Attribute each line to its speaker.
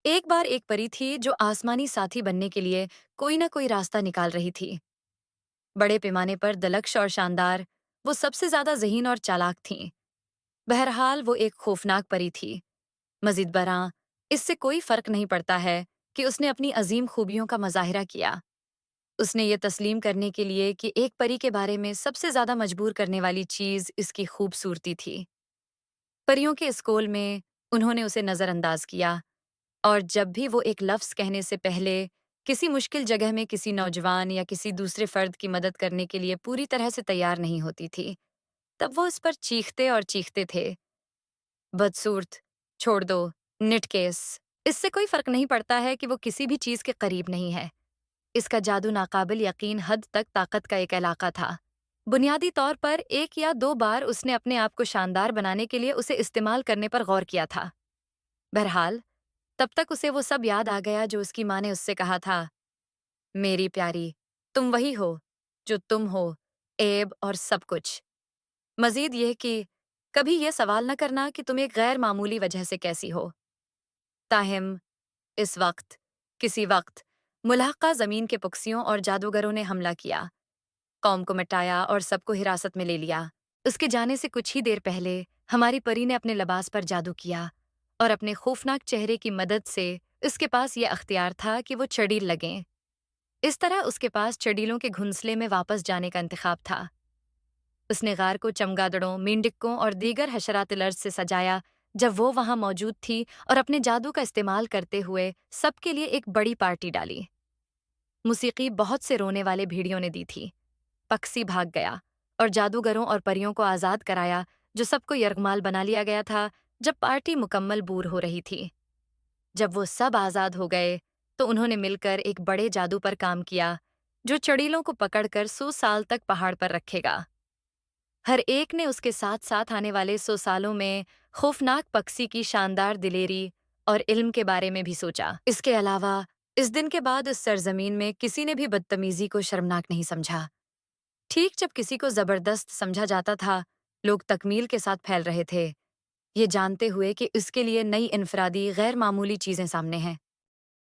Speaker 1: ایک बार एक परी थी जो आसमानी साथी बनने के लिए कोई ना कोई रास्ता निकाल रही थी। बड़े पैमाने पर दलक्ष और शानदार, वो सबसे ज्यादा ज़हीन और चालाक थीं। बहरहाल वो एक खौफनाक परी थी। मजीद बरआं, इससे कोई फर्क नहीं पड़ता है कि उसने अपनी अजीम खूबियों का मुजाहिरा किया। उसने ये तस्लीम करने के लिए कि एक परी के बारे में सबसे ज्यादा मजबूर करने वाली चीज इसकी खूबसूरती थी। परियों के स्कूल में उन्होंने उसे नजरअंदाज किया, और जब भी वो एक लफ्ज़ कहने से पहले किसी मुश्किल जगह में किसी नौजवान या किसी दूसरे फर्द की मदद करने के लिए पूरी तरह से तैयार नहीं होती थी, तब वो इस पर चीखते और चीखते थे, बदसूरत, छोड़ दो, निटकेस। इससे कोई फर्क नहीं पड़ता है कि वो किसी भी चीज़ के करीब नहीं है। इसका जादू नाकाबिल यकीन हद तक ताकत का एक इलाका था। बुनियादी तौर पर एक या दो बार उसने अपने आप को शानदार बनाने के लिए उसे इस्तेमाल करने पर गौर किया था। बहरहाल, तब तक उसे वो सब याद आ गया जो उसकी माँ ने उससे कहा था, मेरी प्यारी, तुम वही हो जो तुम हो, ऐब और सब कुछ। मजीद ये कि कभी ये सवाल न करना कि तुम एक गैर मामूली वजह से कैसी हो। ताहिम इस वक्त, किसी वक्त, मुल्हका जमीन के पुक्सियों और जादूगरों ने हमला किया, कौम को मिटाया और सबको हिरासत में ले लिया। उसके जाने से कुछ ही देर पहले हमारी परी ने अपने लिबास पर जादू किया, और अपने खौफनाक चेहरे की मदद से उसके पास ये अख्तियार था कि वो चड़ील लगें। इस तरह उसके पास चड़ीलों के घुंसले में वापस जाने का इंतखाब था। उसने गार को चमगादड़ों, मेंढकों और दीगर हशरात-ए-अर्ज़ से सजाया जब वो वहां मौजूद थी, और अपने जादू का इस्तेमाल करते हुए सबके लिए एक बड़ी पार्टी डाली। मूसीकी बहुत से रोने वाले भेड़ियों ने दी थी। पक्षी भाग गया, और जादूगरों और परियों को आज़ाद कराया, जो सबको यरगमाल बना लिया गया था जब पार्टी मुकम्मल बूर हो रही थी। जब वो सब आज़ाद हो गए, तो उन्होंने मिलकर एक बड़े जादू पर काम किया, जो चड़ीलों को पकड़कर 100 साल तक पहाड़ पर रखेगा। हर एक ने उसके साथ साथ आने वाले 100 सालों में खौफनाक पक्षी की शानदार दिलेरी और इल्म के बारे में भी सोचा। इसके अलावा, इस दिन के बाद इस सरजमीन में किसी ने भी बदतमीजी को शर्मनाक नहीं समझा। ठीक जब किसी को जबरदस्त समझा जाता था, लोग तकमील के साथ फैल रहे थे, ये जानते हुए कि इसके लिए नई इनफरादी गैर मामूली चीजें सामने हैं।